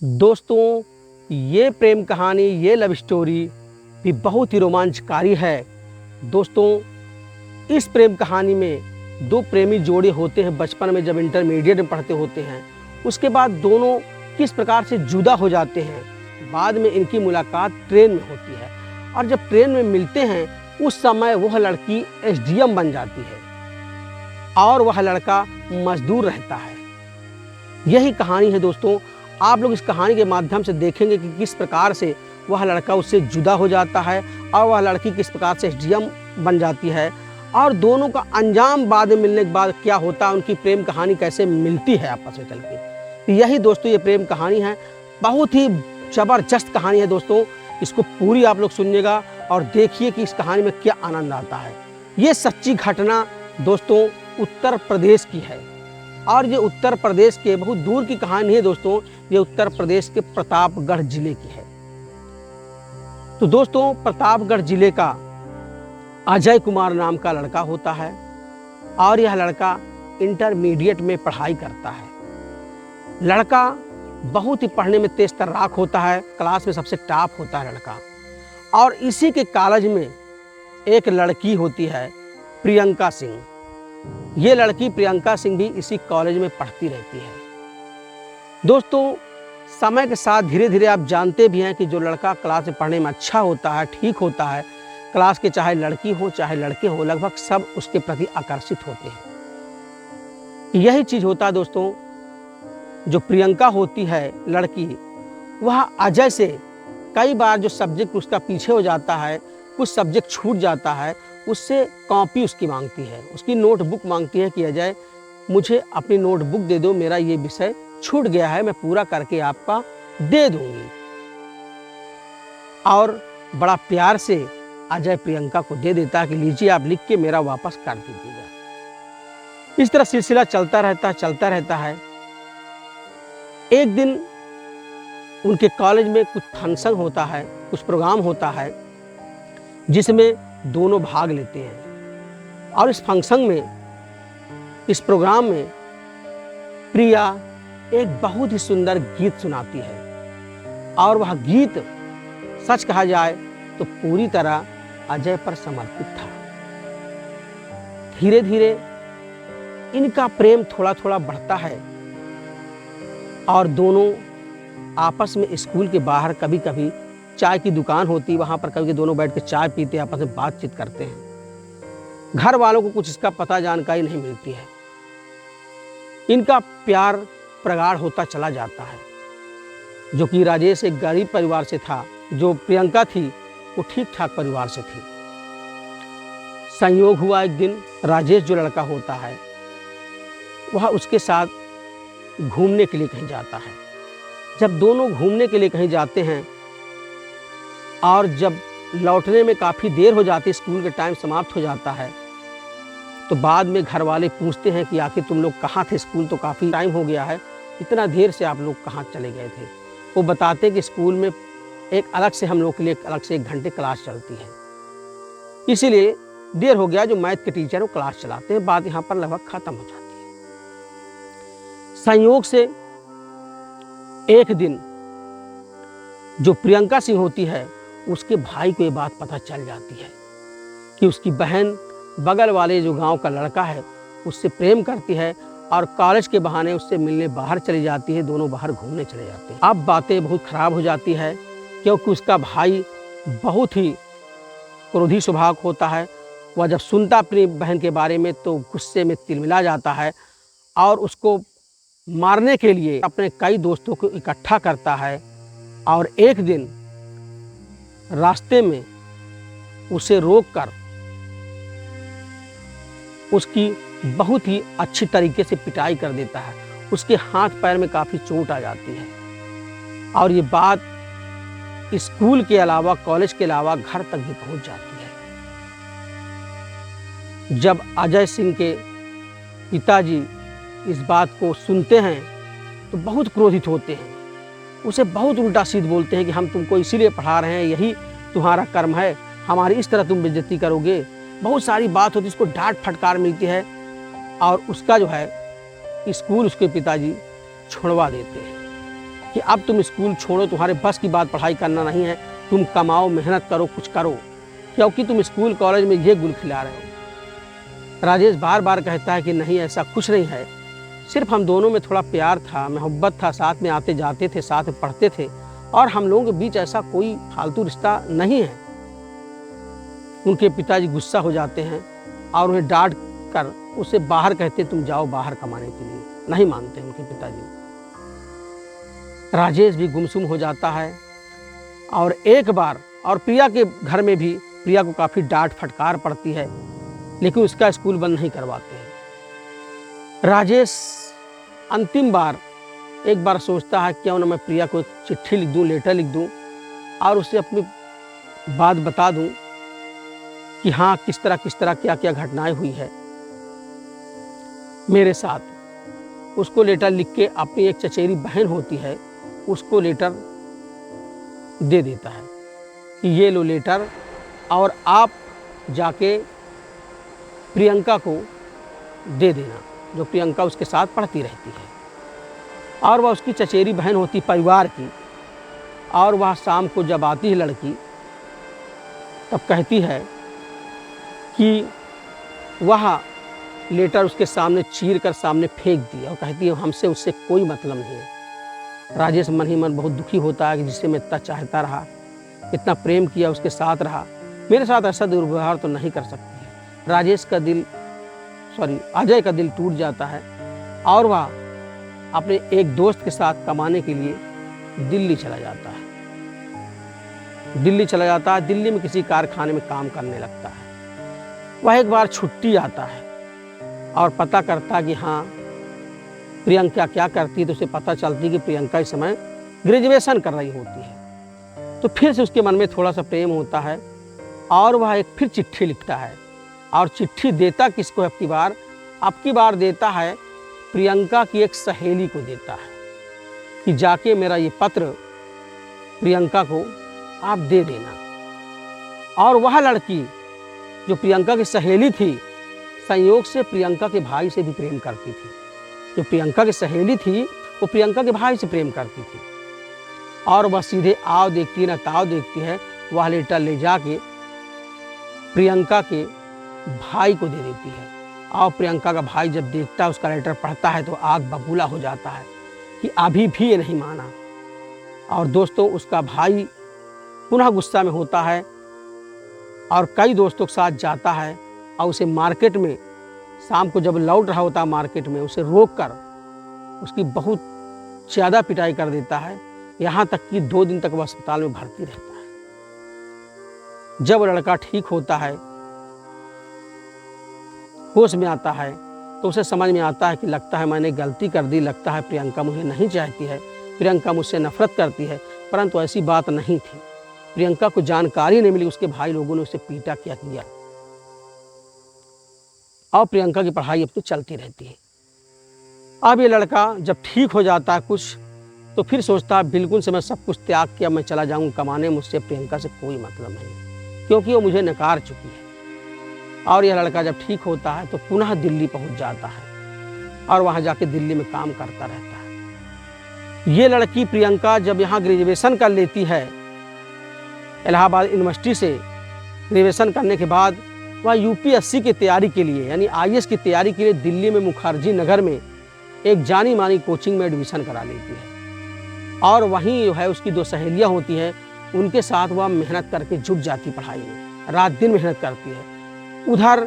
दोस्तों, ये प्रेम कहानी, ये लव स्टोरी भी बहुत ही रोमांचकारी है। दोस्तों, इस प्रेम कहानी में दो प्रेमी जोड़े होते हैं बचपन में, जब इंटरमीडिएट में पढ़ते होते हैं। उसके बाद दोनों किस प्रकार से जुदा हो जाते हैं। बाद में इनकी मुलाकात ट्रेन में होती है और जब ट्रेन में मिलते हैं उस समय वह लड़की एसडीएम बन जाती है और वह लड़का मजदूर रहता है। यही कहानी है दोस्तों। आप लोग इस कहानी के माध्यम से देखेंगे कि किस प्रकार से वह लड़का उससे जुदा हो जाता है और वह लड़की किस प्रकार से एसडीएम बन जाती है और दोनों का अंजाम बाद में मिलने के बाद क्या होता है, उनकी प्रेम कहानी कैसे मिलती है आपस में चल के। यही दोस्तों ये प्रेम कहानी है। बहुत ही ज़बरदस्त कहानी है दोस्तों। इसको पूरी आप लोग सुनिएगा और देखिए कि इस कहानी में क्या आनंद आता है। ये सच्ची घटना दोस्तों उत्तर प्रदेश की है और ये उत्तर प्रदेश के बहुत दूर की कहानी है दोस्तों। ये उत्तर प्रदेश के प्रतापगढ़ जिले की है। तो दोस्तों, प्रतापगढ़ जिले का अजय कुमार नाम का लड़का होता है और यह लड़का इंटरमीडिएट में पढ़ाई करता है। लड़का बहुत ही पढ़ने में तेज तर्राक होता है, क्लास में सबसे टॉप होता है लड़का। और इसी के कॉलेज में एक लड़की होती है प्रियंका सिंह। ये लड़की प्रियंका सिंह भी इसी कॉलेज में पढ़ती रहती है। दोस्तों, समय के साथ धीरे धीरे आप जानते भी हैं कि जो लड़का क्लास में पढ़ने में अच्छा होता है, ठीक होता है, क्लास के चाहे लड़की हो चाहे लड़के हो, लगभग सब उसके प्रति आकर्षित होते हैं। यही चीज़ होता है दोस्तों। जो प्रियंका होती है लड़की, वह अजय से कई बार जो सब्जेक्ट उसका पीछे हो जाता है, कुछ सब्जेक्ट छूट जाता है, उससे कॉपी उसकी मांगती है, उसकी नोटबुक मांगती है कि अजय मुझे अपनी नोटबुक दे दो, मेरा ये विषय छूट गया है, मैं पूरा करके आपका दे दूंगी। और बड़ा प्यार से अजय प्रियंका को दे देता है कि लीजिए आप लिख के मेरा वापस कर दीजिएगा। इस तरह सिलसिला चलता रहता है। एक दिन उनके कॉलेज में कुछ फंक्शन होता है, कुछ प्रोग्राम होता है जिसमें दोनों भाग लेते हैं। और इस फंक्शन में, इस प्रोग्राम में प्रिया एक बहुत ही सुंदर गीत सुनाती है और वह गीत सच कहा जाए तो पूरी तरह अजय पर समर्पित था। धीरे धीरे इनका प्रेम थोड़ा थोड़ा बढ़ता है और दोनों आपस में स्कूल के बाहर कभी कभी चाय की दुकान होती, वहाँ पर कभी दोनों बैठ के चाय पीते, आपस में बातचीत करते हैं। घर वालों को कुछ इसका पता जानकारी नहीं मिलती है। इनका प्यार प्रगाढ़ होता चला जाता है। जो कि राजेश एक गरीब परिवार से था, जो प्रियंका थी वो ठीक ठाक परिवार से थी। संयोग हुआ एक दिन राजेश जो लड़का होता है वह उसके साथ घूमने के लिए कहीं जाता है। जब दोनों घूमने के लिए कहीं जाते हैं और जब लौटने में काफ़ी देर हो जाती है, स्कूल के टाइम समाप्त हो जाता है, तो बाद में घर वाले पूछते हैं कि आखिर तुम लोग कहाँ थे, स्कूल तो काफ़ी टाइम हो गया है, इतना देर से आप लोग कहाँ चले गए थे। वो बताते हैं कि स्कूल में एक अलग से हम लोग के लिए अलग से 1 घंटे क्लास चलती है, इसीलिए देर हो गया। जो मैथ के टीचर वो क्लास चलाते हैं, बात यहाँ पर लगभग ख़त्म हो जाती है। संयोग से एक दिन जो प्रियंका सिंह होती है उसके भाई को ये बात पता चल जाती है कि उसकी बहन बगल वाले जो गांव का लड़का है उससे प्रेम करती है और कॉलेज के बहाने उससे मिलने बाहर चली जाती है। दोनों बाहर घूमने चले जाते हैं। अब बातें बहुत ख़राब हो जाती है क्योंकि उसका भाई बहुत ही क्रोधी स्वभाव होता है। वह जब सुनता अपनी बहन के बारे में तो गुस्से में तिलमिला जाता है और उसको मारने के लिए अपने कई दोस्तों को इकट्ठा करता है। और एक दिन रास्ते में उसे रोककर उसकी बहुत ही अच्छी तरीके से पिटाई कर देता है। उसके हाथ पैर में काफ़ी चोट आ जाती है और ये बात स्कूल के अलावा, कॉलेज के अलावा घर तक भी पहुंच जाती है। जब अजय सिंह के पिताजी इस बात को सुनते हैं तो बहुत क्रोधित होते हैं, उसे बहुत उल्टा सीध बोलते हैं कि हम तुमको इसीलिए पढ़ा रहे हैं, यही तुम्हारा कर्म है, हमारी इस तरह तुम बेइज्जती करोगे। बहुत सारी बात होती है, उसको डांट फटकार मिलती है और उसका जो है स्कूल उसके पिताजी छुड़वा देते हैं कि अब तुम स्कूल छोड़ो, तुम्हारे बस की बात पढ़ाई करना नहीं है, तुम कमाओ, मेहनत करो, कुछ करो, क्योंकि तुम स्कूल कॉलेज में ये गुल खिला रहे हो। राजेश बार बार कहता है कि नहीं, ऐसा कुछ नहीं है, सिर्फ हम दोनों में थोड़ा प्यार था, मोहब्बत था, साथ में आते जाते थे, साथ में पढ़ते थे, और हम लोगों के बीच ऐसा कोई फालतू रिश्ता नहीं है। उनके पिताजी गुस्सा हो जाते हैं और उन्हें डांट कर उसे बाहर कहते, तुम जाओ बाहर कमाने के लिए। नहीं मानते उनके पिताजी। राजेश भी गुमसुम हो जाता है। और एक बार और प्रिया के घर में भी प्रिया को काफ़ी डांट फटकार पड़ती है, लेकिन उसका स्कूल बंद नहीं करवाते हैं। राजेश अंतिम बार एक बार सोचता है क्यों ना मैं प्रिया को एक चिट्ठी लिख दूं, लेटर लिख दूं, और उसे अपनी बात बता दूं कि हाँ, किस तरह क्या क्या घटनाएं हुई है मेरे साथ। उसको लेटर लिख के अपनी एक चचेरी बहन होती है, उसको लेटर दे देता है कि ये लो लेटर, और आप जाके प्रियंका को दे देना, जो प्रियंका उसके साथ पढ़ती रहती है। और वह उसकी चचेरी बहन होती परिवार की, और वह शाम को जब आती है लड़की, तब कहती है कि वह लेटर उसके सामने चीर कर सामने फेंक दिया और कहती है हमसे उससे कोई मतलब नहीं है। राजेश मन ही मन बहुत दुखी होता है कि जिसे मैं इतना चाहता रहा, इतना प्रेम किया, उसके साथ रहा, मेरे साथ ऐसा दुर्व्यवहार तो नहीं कर सकती है। अजय का दिल टूट जाता है और वह अपने एक दोस्त के साथ कमाने के लिए दिल्ली चला जाता है। दिल्ली में किसी कारखाने में काम करने लगता है। वह एक बार छुट्टी आता है और पता करता कि हाँ, प्रियंका क्या करती है, तो उसे पता चलती है कि प्रियंका इस समय ग्रेजुएशन कर रही होती है। तो फिर से उसके मन में थोड़ा सा प्रेम होता है और वह एक फिर चिट्ठी लिखता है, और चिट्ठी देता किसको अब की बार देता है प्रियंका की एक सहेली को देता है कि जाके मेरा ये पत्र प्रियंका को आप दे देना। और वह लड़की जो प्रियंका की सहेली थी, संयोग से प्रियंका के भाई से भी प्रेम करती थी। जो प्रियंका की सहेली थी वो प्रियंका के भाई से प्रेम करती थी, और वह सीधे आव देखती न ताव देखती है। वह लेटर ले जाके प्रियंका के भाई को दे देती है, और प्रियंका का भाई जब देखता है, उसका लेटर पढ़ता है, तो आग बबूला हो जाता है कि अभी भी ये नहीं माना। और दोस्तों, उसका भाई पुनः गुस्सा में होता है और कई दोस्तों के साथ जाता है और उसे मार्केट में, शाम को जब लौट रहा होता है मार्केट में, उसे रोककर उसकी बहुत ज़्यादा पिटाई कर देता है, यहाँ तक कि 2 दिन तक वह अस्पताल में भर्ती रहता है। जब लड़का ठीक होता है, होश में आता है, तो उसे समझ में आता है कि लगता है मैंने गलती कर दी, लगता है प्रियंका मुझे नहीं चाहती है, प्रियंका मुझसे नफरत करती है। परंतु ऐसी बात नहीं थी। प्रियंका को जानकारी नहीं मिली, उसके भाई लोगों ने उसे पीटा किया, और प्रियंका की पढ़ाई अब तो चलती रहती है। अब ये लड़का जब ठीक हो जाता है कुछ, तो फिर सोचता है बिल्कुल से मैं सब कुछ त्याग किया, मैं चला जाऊँ कमाने, मुझसे प्रियंका से कोई मतलब नहीं, क्योंकि वो मुझे नकार चुकी है। और यह लड़का जब ठीक होता है तो पुनः दिल्ली पहुंच जाता है और वहां जाके दिल्ली में काम करता रहता है। ये लड़की प्रियंका जब यहाँ ग्रेजुएशन कर लेती है, इलाहाबाद यूनिवर्सिटी से ग्रेजुएशन करने के बाद वह यूपीएससी की तैयारी के लिए, यानी आईएएस की तैयारी के लिए दिल्ली में मुखर्जी नगर में एक जानी मानी कोचिंग में एडमिशन करा लेती है। और वहीं जो है उसकी 2 सहेलियाँ होती हैं, उनके साथ वह मेहनत करके जुट जाती पढ़ाई में, रात दिन मेहनत करती है। उधर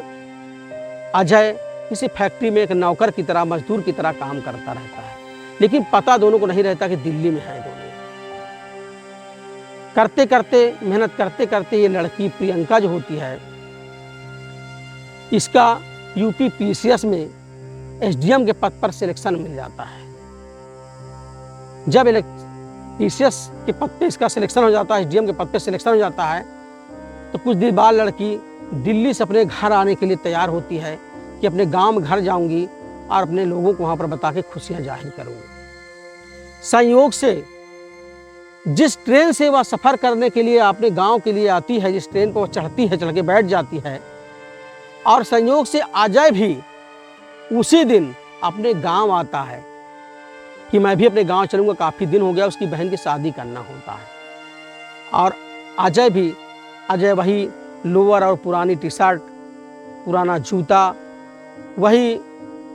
अजय किसी फैक्ट्री में एक नौकर की तरह, मजदूर की तरह काम करता रहता है, लेकिन पता दोनों को नहीं रहता कि दिल्ली में है दोनों। करते करते, मेहनत करते करते ये लड़की प्रियंका जो होती है, इसका यूपी पीसीएस में एसडीएम के पद पर सिलेक्शन मिल जाता है। जब पीसीएस के पद पे इसका सिलेक्शन हो जाता है, एसडीएम के पद पे सिलेक्शन हो जाता है, तो कुछ दिन बाद लड़की दिल्ली से अपने घर आने के लिए तैयार होती है कि अपने गांव में घर जाऊंगी और अपने लोगों को वहां पर बता के खुशियां जाहिर करूंगी। संयोग से जिस ट्रेन से वह सफ़र करने के लिए अपने गांव के लिए आती है, जिस ट्रेन पर वह चढ़ती है, चढ़ के बैठ जाती है, और संयोग से अजय भी उसी दिन अपने गांव आता है। कि मैं भी अपने गांव चलूँगा, काफ़ी दिन हो गया, उसकी बहन की शादी करना होता है। और अजय वही लोअर और पुरानी टी शर्ट, पुराना जूता, वही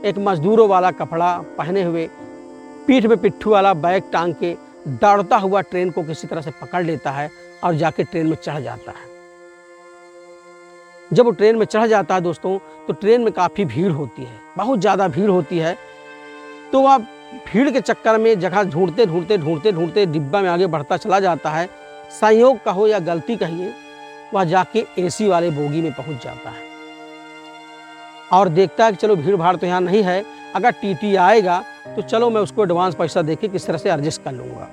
एक मजदूरों वाला कपड़ा पहने हुए, पीठ में पिट्ठू वाला बैग टांग के दौड़ता हुआ ट्रेन को किसी तरह से पकड़ लेता है और जाके ट्रेन में चढ़ जाता है। जब वो ट्रेन में चढ़ जाता है दोस्तों, तो ट्रेन में काफ़ी भीड़ होती है, बहुत ज़्यादा भीड़ होती है। तो वह भीड़ के चक्कर में जगह ढूंढते डिब्बा में आगे बढ़ता चला जाता है। संयोग कहो या गलती कहिए, वह जाके एसी वाले बोगी में पहुंच जाता है और देखता है कि चलो भीड़ भाड़ तो यहाँ नहीं है, अगर टीटी आएगा तो चलो मैं उसको एडवांस पैसा देके किस तरह से एडजस्ट कर लूँगा।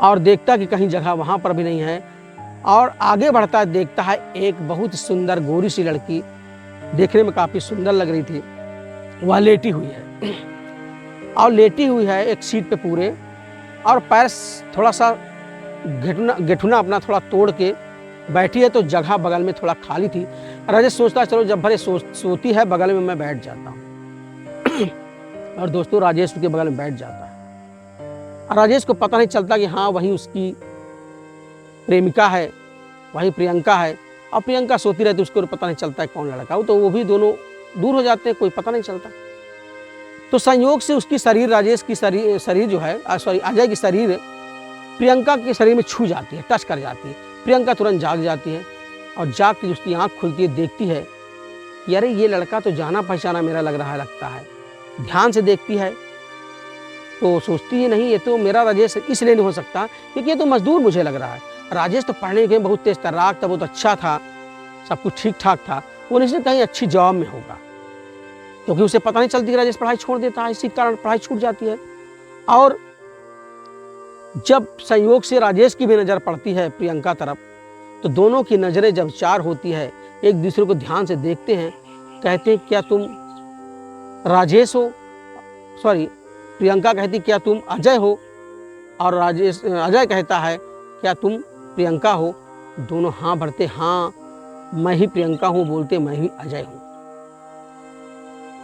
और देखता कि कहीं जगह वहाँ पर भी नहीं है, और आगे बढ़ता है, देखता है एक बहुत सुंदर गोरी सी लड़की, देखने में काफ़ी सुंदर लग रही थी, वह लेटी हुई है और लेटी हुई है एक सीट पे पूरे, और पैर थोड़ा सा घुटना अपना थोड़ा तोड़ के बैठी है। तो जगह बगल में थोड़ा खाली थी। राजेश सोचता है चलो जब भरे सोती है बगल में मैं बैठ जाता हूँ। और दोस्तों राजेश उसके बगल में बैठ जाता है और राजेश को पता नहीं चलता कि हाँ वही उसकी प्रेमिका है, वही प्रियंका है। और प्रियंका सोती रहती, उसको पता नहीं चलता है कौन लड़का हो, तो वो भी दोनों दूर हो जाते हैं, कोई पता नहीं चलता। तो संयोग से उसकी शरीर, राजेश की शरीर जो है, अजय की शरीर प्रियंका के शरीर में छू जाती है, टच कर जाती है। प्रियंका तुरंत जाग जाती है और जाग के उसकी आँख खुलती है, देखती है कि अरे ये लड़का तो जाना पहचाना मेरा लगता है। ध्यान से देखती है तो सोचती है नहीं ये तो मेरा राजेश इसलिए नहीं हो सकता क्योंकि ये तो मजदूर मुझे लग रहा है। राजेश तो पढ़ने के बहुत तेज तर्राक था, बहुत अच्छा था, सब कुछ ठीक ठाक था, वो निश्चित कहीं अच्छी जॉब में होगा, क्योंकि उसे पता नहीं चलती कि राजेश पढ़ाई छोड़ देता है, इसी कारण पढ़ाई छूट जाती है। और जब संयोग से राजेश की भी नज़र पड़ती है प्रियंका तरफ, तो दोनों की नज़रें जब चार होती है, एक दूसरे को ध्यान से देखते हैं, कहते हैं क्या तुम राजेश हो, प्रियंका कहती क्या तुम अजय हो, और अजय कहता है क्या तुम प्रियंका हो। दोनों हाँ भरते, हाँ मैं ही प्रियंका हूँ, बोलते मैं ही अजय हूँ।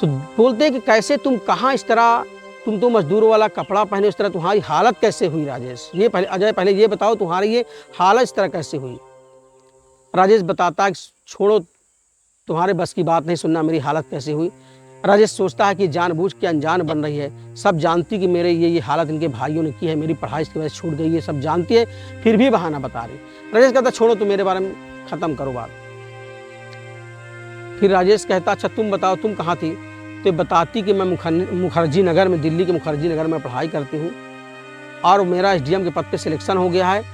तो बोलते कि कैसे तुम कहाँ, इस तरह तुम तो मजदूरों वाला कपड़ा पहने, उस तरह तुम्हारी हालत कैसे हुई राजेश, ये पहले अजय पहले ये बताओ तुम्हारी ये हालत इस तरह कैसे हुई। राजेश बताता है छोड़ो तुम्हारे बस की बात नहीं सुनना, मेरी हालत कैसे हुई। राजेश सोचता है कि जानबूझ के अनजान बन रही है, सब जानती कि मेरे ये हालत इनके भाइयों ने की है, मेरी पढ़ाई इसकी वजह से छूट गई है, सब जानती है, फिर भी बहाना बता रही। राजेश कहता छोड़ो तुम मेरे बारे में ख़त्म करो बात। फिर राजेश कहता अच्छा तुम बताओ तुम कहाँ थी। तो बताती कि मैं मुखर्जी नगर में, दिल्ली के मुखर्जी नगर में पढ़ाई करती हूँ और मेरा एसडीएम के पद पे सिलेक्शन हो गया है।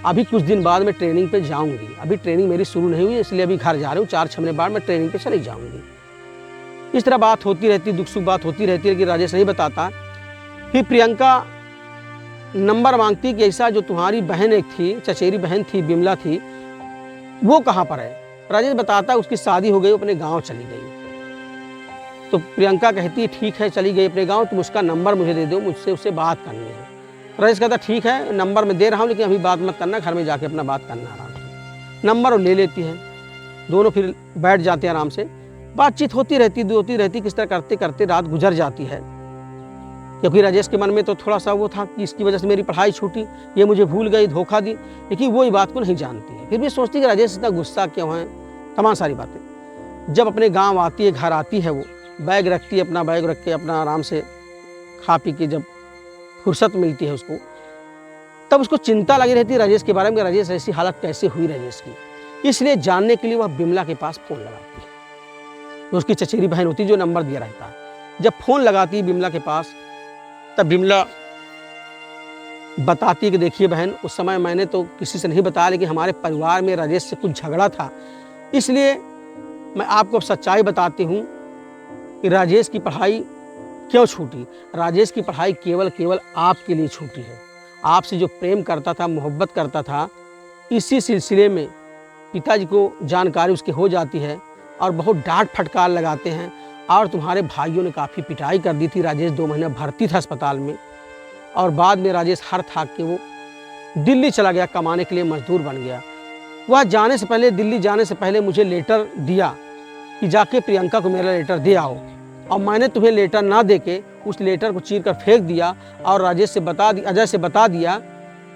अभी कुछ दिन बाद मैं ट्रेनिंग पे जाऊँगी, अभी ट्रेनिंग मेरी शुरू नहीं हुई, इसलिए अभी घर जा रही हूँ, 4-6 महीने बाद मैं ट्रेनिंग पे चली जाऊँगी। इस तरह बात होती रहती, दुख सुख बात होती रहती है कि राजेश नहीं बताता। फिर प्रियंका नंबर मांगती कि ऐसा जो तुम्हारी बहन एक थी, चचेरी बहन थी, बिमला थी, वो कहाँ पर है। राजेश बताता उसकी शादी हो गई, अपने गाँव चली गई। तो प्रियंका कहती ठीक है चली गई अपने गाँव, तुम उसका नंबर मुझे दे दो, मुझसे उससे बात करनी है। राजेश कहता ठीक है नंबर मैं दे रहा हूँ, लेकिन अभी बात मत करना, घर में जाके अपना बात करना आराम से। नंबर वो ले लेती है, दोनों फिर बैठ जाते हैं आराम से, बातचीत होती रहती, किस तरह करते करते रात गुजर जाती है। क्योंकि राजेश के मन में तो थोड़ा सा वो था कि इसकी वजह से मेरी पढ़ाई छूटी, ये मुझे भूल गई, धोखा दी, लेकिन वो ये बात को नहीं जानती है। फिर भी सोचती कि राजेश इतना गुस्सा क्यों है, तमाम सारी बातें। जब अपने गाँव आती है, घर आती है, वो बैग रखती है, अपना बैग रख के अपना आराम से खा पी के जब फुर्सत मिलती है उसको, तब उसको चिंता लगी रहती है राजेश के बारे में, राजेश ऐसी हालत कैसे हुई राजेश की। इसलिए जानने के लिए वह बिमला के पास फ़ोन लगाती है, तो उसकी चचेरी बहन होती है जो नंबर दिया रहता है। जब फ़ोन लगाती है बिमला के पास, तब बिमला बताती है कि देखिए बहन, उस समय मैंने तो किसी से नहीं बताया, लेकिन हमारे परिवार में राजेश से कुछ झगड़ा था, इसलिए मैं आपको अब सच्चाई बताती हूँ कि राजेश की पढ़ाई क्यों छूटी। राजेश की पढ़ाई केवल आपके लिए छूटी है। आपसे जो प्रेम करता था, मोहब्बत करता था, इसी सिलसिले में पिताजी को जानकारी उसकी हो जाती है और बहुत डांट फटकार लगाते हैं, और तुम्हारे भाइयों ने काफ़ी पिटाई कर दी थी। राजेश 2 महीने भर्ती था अस्पताल में, और बाद में राजेश हर थाक के वो दिल्ली चला गया, कमाने के लिए मजदूर बन गया। वह जाने से पहले, दिल्ली जाने से पहले मुझे लेटर दिया कि जाके प्रियंका को मेरा लेटर दे आओ, और मैंने तुम्हें लेटर ना देके उस लेटर को चीर कर फेंक दिया और अजय से बता दिया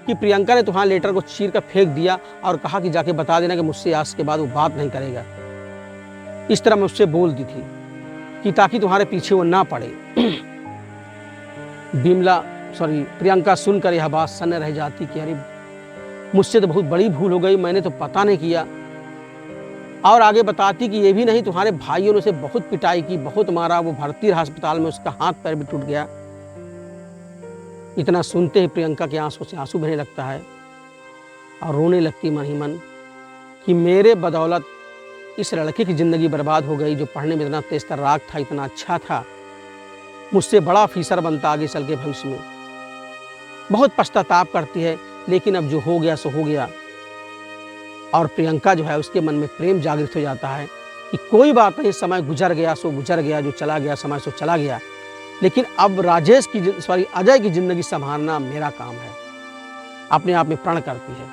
कि प्रियंका ने तुम्हारे लेटर को चीर कर फेंक दिया और कहा कि जाके बता देना कि मुझसे आज के बाद वो बात नहीं करेगा। इस तरह मैं उससे बोल दी थी कि ताकि तुम्हारे पीछे वो ना पड़े। प्रियंका सुनकर यह बात सन्न रह जाती कि अरे मुझसे तो बहुत बड़ी भूल हो गई, मैंने तो पता नहीं किया। और आगे बताती कि ये भी नहीं, तुम्हारे भाइयों ने उसे बहुत पिटाई की, बहुत मारा, वो भर्ती रहा अस्पताल में, उसका हाथ पैर भी टूट गया। इतना सुनते ही प्रियंका के आंसू से आंसू बहने लगता है और रोने लगती मन ही मन कि मेरे बदौलत इस लड़के की ज़िंदगी बर्बाद हो गई, जो पढ़ने में इतना तेज तर्राक था, इतना अच्छा था, मुझसे बड़ा ऑफिसर बनता आगे चल के भविष्य में। बहुत पश्चाताप करती है, लेकिन अब जो हो गया सो हो गया। और प्रियंका जो है उसके मन में प्रेम जागृत हो जाता है कि कोई बात नहीं, समय गुजर गया सो गुजर गया, जो चला गया समय सो चला गया, लेकिन अब अजय की ज़िंदगी संभालना मेरा काम है। अपने आप में प्रण करती है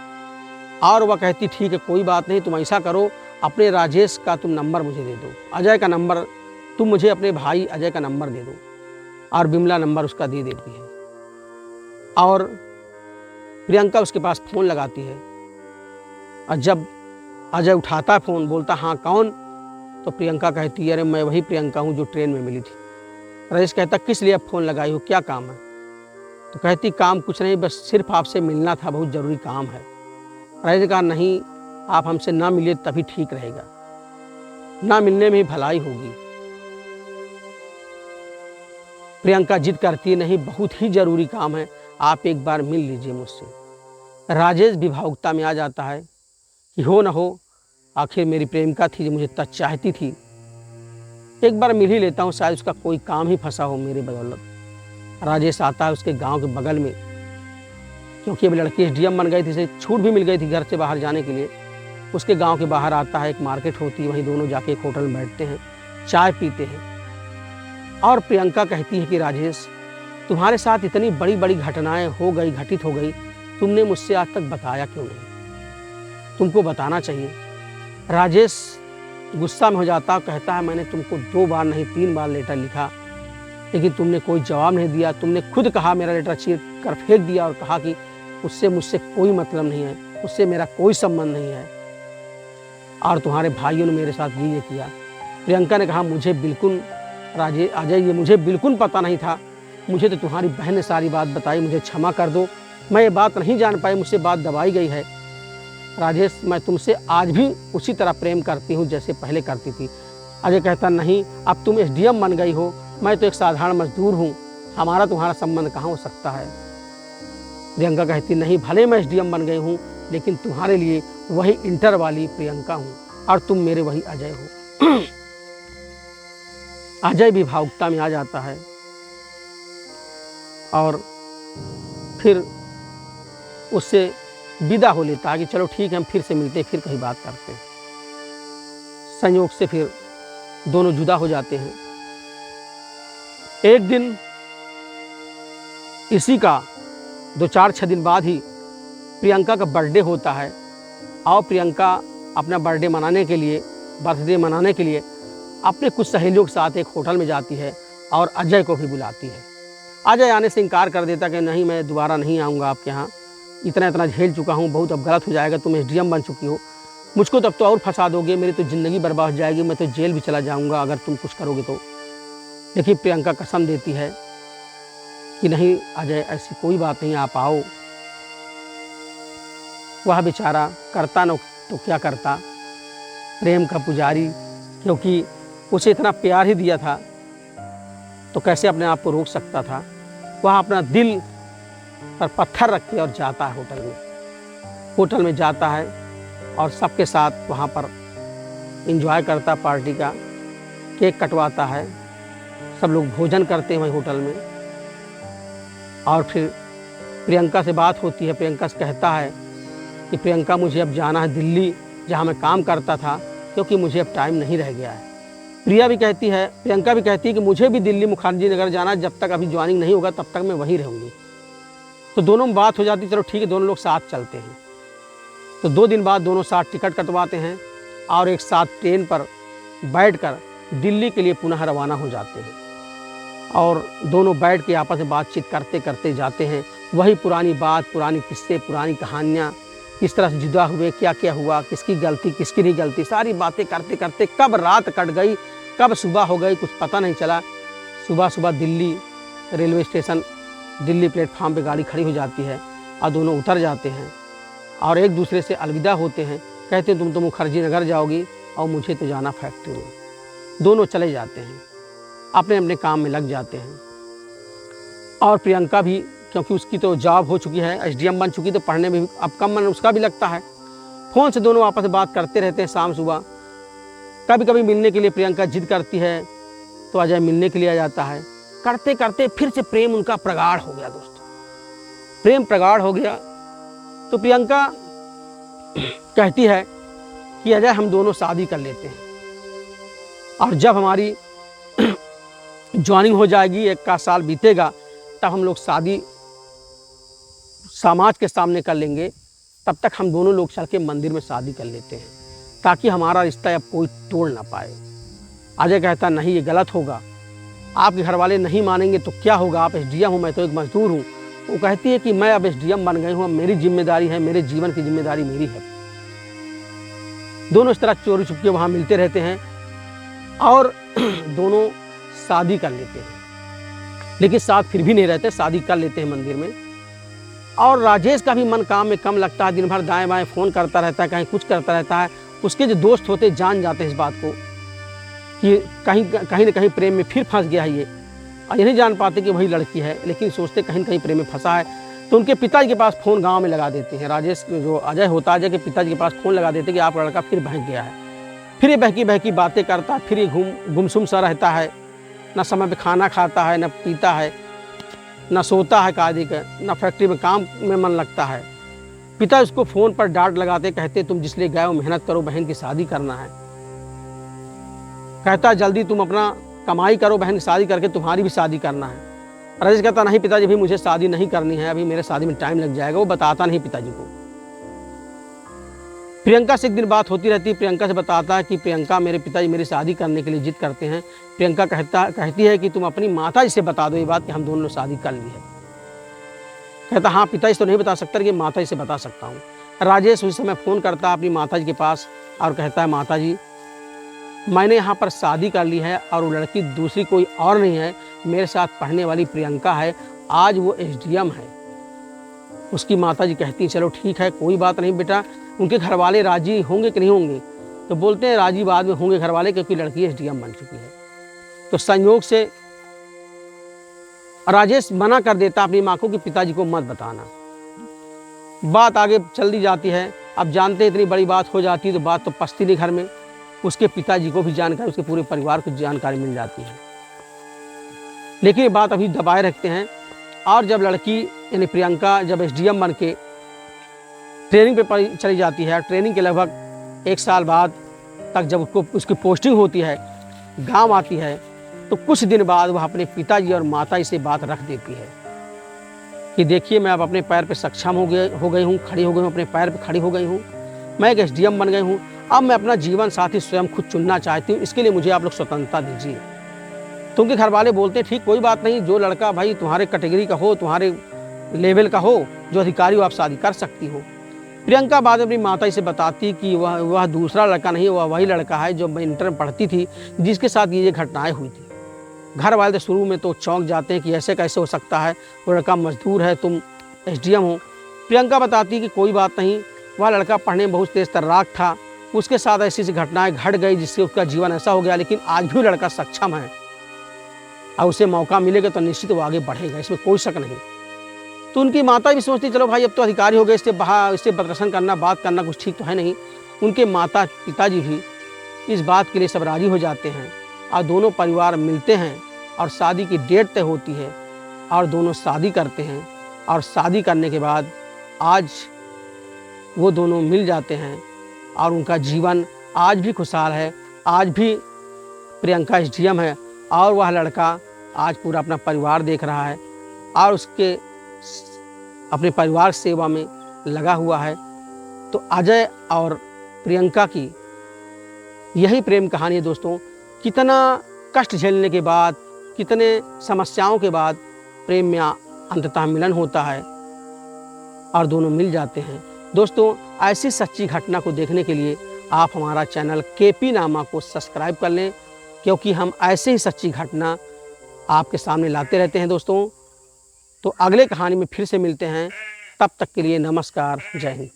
और वह कहती ठीक है कोई बात नहीं, तुम ऐसा करो, अपने राजेश का तुम नंबर मुझे दे दो, अजय का नंबर तुम मुझे अपने भाई अजय का नंबर दे दो। और बिमला नंबर उसका दे देती है और प्रियंका उसके पास फ़ोन लगाती है। और जब अजय उठाता फ़ोन, बोलता हाँ कौन, तो प्रियंका कहती है अरे मैं वही प्रियंका हूँ जो ट्रेन में मिली थी। राजेश कहता किस लिए अब फ़ोन लगाई हो, क्या काम है? तो कहती काम कुछ नहीं, बस सिर्फ आपसे मिलना था, बहुत ज़रूरी काम है। राजेश ने कहा नहीं, आप हमसे ना मिले तभी ठीक रहेगा, ना मिलने में ही भलाई होगी। प्रियंका जिद करती है नहीं, बहुत ही ज़रूरी काम है, आप एक बार मिल लीजिए मुझसे। राजेश भी भावुकता में आ जाता है कि हो न हो, आखिर मेरी प्रेमिका थी जो मुझे इतना चाहती थी, एक बार मिल ही लेता हूँ, शायद उसका कोई काम ही फंसा हो मेरे बदौलत। राजेश आता है उसके गांव के बगल में, क्योंकि अब लड़की एसडीएम बन गई थी, इसे छूट भी मिल गई थी घर से बाहर जाने के लिए। उसके गांव के बाहर आता है, एक मार्केट होती है, वहीं दोनों जाके एक होटल में बैठते हैं, चाय पीते हैं। और प्रियंका कहती है कि राजेश तुम्हारे साथ इतनी बड़ी बड़ी घटनाएं घटित हो गई, तुमने मुझसे आज तक बताया क्यों नहीं? तुमको बताना चाहिए। राजेश गुस्सा में हो जाता, कहता है मैंने तुमको 2 बार नहीं 3 बार लेटर लिखा, लेकिन तुमने कोई जवाब नहीं दिया। तुमने खुद कहा, मेरा लेटर चीर कर फेंक दिया और कहा कि उससे मुझसे कोई मतलब नहीं है, उससे मेरा कोई संबंध नहीं है, और तुम्हारे भाइयों ने मेरे साथ ये किया। प्रियंका ने कहा मुझे बिल्कुल अजय ये मुझे बिल्कुल पता नहीं था, मुझे तो तुम्हारी बहन ने सारी बात बताई, मुझे क्षमा कर दो, मैं ये बात नहीं जान पाई, मुझसे बात दबाई गई है। राजेश मैं तुमसे आज भी उसी तरह प्रेम करती हूँ जैसे पहले करती थी। अजय कहता नहीं, अब तुम एसडीएम बन गई हो, मैं तो एक साधारण मजदूर हूँ, हमारा तुम्हारा संबंध कहाँ हो सकता है? प्रियंका कहती नहीं, भले मैं एसडीएम बन गई हूँ, लेकिन तुम्हारे लिए वही इंटर वाली प्रियंका हूँ और तुम मेरे वही अजय हो। अजय भी भावुकता में आ जाता है और फिर उससे विदा हो लेता है कि चलो ठीक है, हम फिर से मिलते हैं, फिर कहीं बात करते हैं। संयोग से फिर दोनों जुदा हो जाते हैं। एक दिन इसी का 2-4-6 दिन बाद ही प्रियंका का बर्थडे होता है और प्रियंका अपना बर्थडे मनाने के लिए अपने कुछ सहेलियों के साथ एक होटल में जाती है और अजय को भी बुलाती है। अजय आने से इनकार कर देता कि नहीं, मैं दोबारा नहीं आऊँगा आपके यहाँ, इतना झेल चुका हूँ, बहुत अब गलत हो जाएगा, तुम एसडीएम बन चुकी हो, मुझको तब तो और फंसा दोगे, मेरी तो ज़िंदगी बर्बाद हो जाएगी, मैं तो जेल भी चला जाऊँगा अगर तुम कुछ करोगे तो। लेकिन प्रियंका कसम देती है कि नहीं अजय, ऐसी कोई बात नहीं, आप आओ। वह बेचारा करता न तो क्या करता, प्रेम का पुजारी, क्योंकि उसे इतना प्यार ही दिया था तो कैसे अपने आप को रोक सकता था। वह अपना दिल पर पत्थर रख के और जाता है होटल में जाता है और सबके साथ वहाँ पर एंजॉय करता, पार्टी का केक कटवाता है, सब लोग भोजन करते हैं वहीं होटल में। और फिर प्रियंका से बात होती है, प्रियंका से कहता है कि प्रियंका मुझे अब जाना है दिल्ली, जहाँ मैं काम करता था, क्योंकि मुझे अब टाइम नहीं रह गया है। प्रियंका भी कहती है कि मुझे भी दिल्ली मुखर्जी नगर जाना, जब तक अभी ज्वाइनिंग नहीं होगा तब तक मैं वहीं रहूँगी। तो दोनों में बात हो जाती, चलो ठीक है दोनों लोग साथ चलते हैं। तो 2 दिन बाद दोनों साथ टिकट कटवाते हैं और एक साथ ट्रेन पर बैठकर दिल्ली के लिए पुनः रवाना हो जाते हैं और दोनों बैठ के आपस में बातचीत करते करते जाते हैं। वही पुरानी बात, पुरानी किस्से, पुरानी कहानियाँ, किस तरह से जुदा हुए, क्या क्या हुआ, किसकी गलती किसकी नहीं गलती, सारी बातें करते करते कब रात कट गई, कब सुबह हो गई, कुछ पता नहीं चला। सुबह सुबह Delhi railway station, Delhi platform पे गाड़ी खड़ी हो जाती है और दोनों उतर जाते हैं और एक दूसरे से अलविदा होते हैं। कहते हैं तुम तो मुखर्जी नगर जाओगी और मुझे तो जाना फैक्ट्री में। दोनों चले जाते हैं, अपने अपने काम में लग जाते हैं। और प्रियंका भी, क्योंकि उसकी तो जॉब हो चुकी है, एसडीएम बन चुकी, तो पढ़ने में भी अब कम मन उसका भी लगता है। फ़ोन से दोनों आपस में बात करते रहते हैं शाम सुबह। कभी कभी मिलने के लिए प्रियंका जिद करती है तो अजय मिलने के लिए आ जाता है। करते करते फिर से प्रेम उनका प्रगाढ़ हो गया दोस्तों। प्रेम प्रगाढ़ हो गया तो प्रियंका कहती है कि अजय हम दोनों शादी कर लेते हैं और जब हमारी ज्वाइनिंग हो जाएगी, 1 साल बीतेगा, तब हम लोग शादी समाज के सामने कर लेंगे। तब तक हम दोनों लोग चल के मंदिर में शादी कर लेते हैं ताकि हमारा रिश्ता अब कोई तोड़ ना पाए। अजय कहता नहीं, ये गलत होगा, आपके घर वाले नहीं मानेंगे तो क्या होगा, आप एसडीएम हो, मैं तो एक मजदूर हूँ। वो कहती है कि मैं अब एसडीएम बन गई हूँ, अब मेरी जिम्मेदारी है, मेरे जीवन की जिम्मेदारी मेरी है। दोनों इस तरह चोरी छुपके वहाँ मिलते रहते हैं और दोनों शादी कर लेते हैं, लेकिन साथ फिर भी नहीं रहते, शादी कर लेते हैं मंदिर में। और राजेश का भी मन काम में कम लगता है, दिन भर दाएं बाएं फ़ोन करता रहता है, कहीं कुछ करता रहता है। उसके जो दोस्त होते जान जाते हैं इस बात को कि कहीं न कहीं प्रेम में फिर फंस गया है ये, और ये नहीं जान पाते कि वही लड़की है, लेकिन सोचते कहीं न कहीं प्रेम में फंसा है। तो उनके पिताजी के पास फ़ोन गाँव में लगा देते हैं। राजेश जो अजय होता है, अजय के पिताजी के पास फ़ोन लगा देते हैं कि आपका लड़का फिर बहक गया है, फिर ये बहकी बहकी बातें करता है, फिर ये गुमसुम सा रहता है, न समय पे खाना खाता है, न पीता है, न सोता है कायदे का, न फैक्ट्री में काम में मन लगता है। पिता उसको फ़ोन पर डांट लगाते, कहते तुम जिस लिए गए हो मेहनत करो, बहन की शादी करना है। कहता जल्दी तुम अपना कमाई करो, बहन की शादी करके तुम्हारी भी शादी करना है। राजेश कहता नहीं पिताजी, भी मुझे शादी नहीं करनी है, अभी मेरे शादी में टाइम लग जाएगा। वो बताता नहीं पिताजी को। प्रियंका से एक दिन बात होती रहती है, प्रियंका से बताता है कि प्रियंका, मेरे पिताजी मेरी शादी करने के लिए जिद करते हैं। प्रियंका कहती है कि तुम अपनी माता जी से बता दो ये बात कि हम दोनों ने शादी कर ली है। कहता हाँ पिताजी तो नहीं बता सकता, कि माता जी से बता सकता हूँ। राजेश उस समय फ़ोन करता है अपनी माता जी के पास और कहता है माता जी, मैंने यहाँ पर शादी कर ली है और वो लड़की दूसरी कोई और नहीं है, मेरे साथ पढ़ने वाली प्रियंका है, आज वो एसडीएम है। उसकी माता जी कहती हैं चलो ठीक है, कोई बात नहीं बेटा। उनके घर वाले राजी होंगे कि नहीं होंगे? तो बोलते हैं राजी बाद में होंगे घर वाले, क्योंकि लड़की एसडीएम बन चुकी है। तो संयोग से राजेश मना कर देता अपनी माँ को कि पिताजी को मत बताना। बात आगे चल दी जाती है। अब जानते इतनी बड़ी बात हो जाती है तो बात तो पसती नहीं घर में। उसके पिताजी को भी जानकारी, उसके पूरे परिवार को जानकारी मिल जाती है, लेकिन ये बात अभी दबाए रखते हैं। और जब लड़की यानी प्रियंका जब एसडीएम बन के ट्रेनिंग पे चली जाती है, ट्रेनिंग के लगभग 1 साल बाद तक जब उसकी पोस्टिंग होती है, गांव आती है, तो कुछ दिन बाद वह अपने पिताजी और माताजी से बात रख देती है कि देखिए मैं अब अपने पैर पे सक्षम हो गई हूँ, खड़ी हो गई हूँ, अपने पैर पे खड़ी हो गई हूँ, मैं एक एसडीएम बन गई हूँ, अब मैं अपना जीवन साथी स्वयं खुद चुनना चाहती हूँ, इसके लिए मुझे आप लोग स्वतंत्रता दीजिए। तो उनके घर वाले बोलते हैं ठीक कोई बात नहीं, जो लड़का भाई तुम्हारे कैटेगरी का हो, तुम्हारे लेवल का हो, जो अधिकारी हो, आप शादी कर सकती हो। प्रियंका बाद में अपनी माता से बताती कि वह दूसरा लड़का नहीं, वह वही लड़का है जो मैं इंटर में पढ़ती थी, जिसके साथ ये घटनाएं हुई थी। घर वाले शुरू में तो चौंक जाते हैं कि ऐसे कैसे हो सकता है, वो लड़का मजदूर है, तुम एसडीएम हो। प्रियंका बताती कि कोई बात नहीं, वह लड़का पढ़ने में बहुत तेज तर्राक था, उसके साथ ऐसी ऐसी घटनाएं घट गई जिससे उसका जीवन ऐसा हो गया, लेकिन आज भी वो लड़का सक्षम है और उसे मौका मिलेगा तो निश्चित वो आगे बढ़ेगा, इसमें कोई शक नहीं। तो उनकी माता भी सोचती चलो भाई अब तो अधिकारी हो गए, इससे प्रदर्शन करना, बात करना कुछ ठीक तो है नहीं। उनके माता पिताजी भी इस बात के लिए सब राजी हो जाते हैं और दोनों परिवार मिलते हैं और शादी की डेट तय होती है और दोनों शादी करते हैं। और शादी करने के बाद आज वो दोनों मिल जाते हैं और उनका जीवन आज भी खुशहाल है। आज भी प्रियंका एसडीएम है और वह लड़का आज पूरा अपना परिवार देख रहा है और उसके अपने परिवार सेवा में लगा हुआ है। तो अजय और प्रियंका की यही प्रेम कहानी है दोस्तों, कितना कष्ट झेलने के बाद, कितने समस्याओं के बाद प्रेम में अंततः मिलन होता है और दोनों मिल जाते हैं। दोस्तों, ऐसी सच्ची घटना को देखने के लिए आप हमारा चैनल केपी नामा को सब्सक्राइब कर लें, क्योंकि हम ऐसे ही सच्ची घटना आपके सामने लाते रहते हैं। दोस्तों, तो अगले कहानी में फिर से मिलते हैं। तब तक के लिए नमस्कार, जय हिंद।